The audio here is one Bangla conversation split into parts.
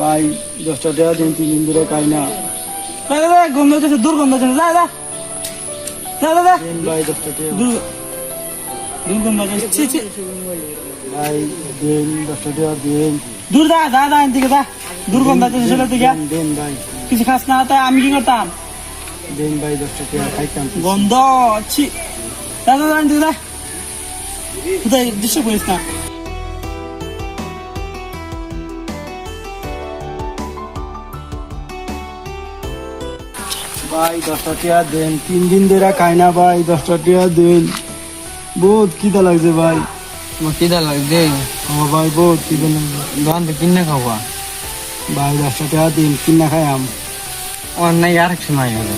ভাই 10টা টাকা দিন 3 দিন ধরে খাই না। গন্ধ হচ্ছে, দুর্গন্ধ হচ্ছে, যা যা যা যা দিন ভাই 10টা টাকা। দুর্গন্ধ হচ্ছে, ছি ছি। ভাই দিন 10টা টাকা দিন। দূর যা যা যা এদিকে যা, দুর্গন্ধ হচ্ছে সেটা থেকে দিন ভাই কিছু খাস না, তাই আমি কি করতাম? দিন ভাই 10টা টাকা খাইতাম। গন্ধ, ছি। যা যা যা এদিকে যা, কোথায় ডিস্টার্ব করিস না। ভাই 10টা টাকা দেন, 3 দিন ধরে খাই না ভাই, 10টা টাকা দেন। বহুত খিদা লাগছে ভাই। তোমার কিদা লাগছে? আমার ভাই বহুত খিদা লাগছে দোকান থেকে কিনে খাওয়া ভাই। 10টা টাকা দিন, কিনা খাই আম। ওর নাই আরেক সময় হবে।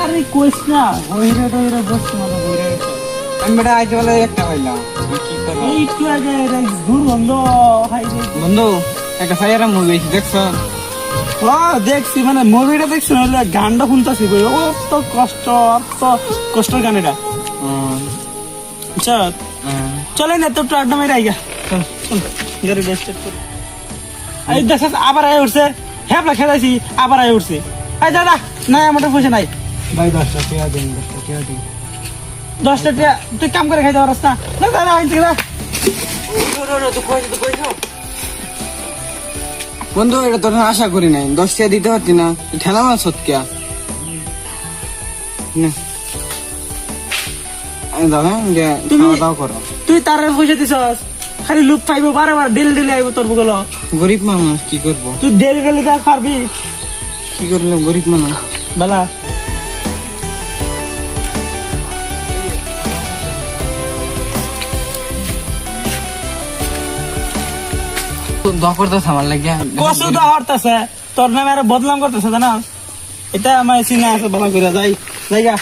আরে কইস না, হইরে টইরে বসছে না, হইরে। আমি বেটা আজ বেলা একটা পাইলাম, কি করবো? এই একটু আগে দুর্গন্ধ, হাই রে। বন্ধু একটা ফায়ার মুভি দেখছ? দেখছি, মানে মুভিটা দেখছি, নাহলে গানটা শুনতেছি, ও তো কষ্ট, তো কষ্টের গান এটা। চল চলে না তো, একটু আড্ডা মেরে আইগা। গাড়িটা স্টার্ট কর। এই দেখ আবার আয় উঠছে, হ্যাপলা খেলাইছি, আবার আয় উঠছে। এই দাদা না, আমার পয়সা নাই। ভাই 10টা টাকা দিন, 10টা টাকা দিন। 10টা টাকা তুই কাম করে খাইতে পারস না? না দাদা আনছি না। বন্ধু এটা তোর আশা করি নাই, 10 টাকা দিতে পারতি না? ঠেলা মাছ সত্যা দাদা খাওয়া দাওয়া করো। তুই তার পয়সা দিছস, খালি লুপ পাইবো, বারবার ডেলি ডেলি আইবো তোর বগল। গরিব মানুষ কি করবো? তুই ডেলি ডেলি দেখ পারবি? কি করলে গরিব মানুষ। বেলা করতেছে আমার লাগিয়া কসু তো হরতাছে, তোর নামে আর বদনাম করতেছে জানা। এটা আমার চিনা আছে, ভালো করে যাই জায়গা।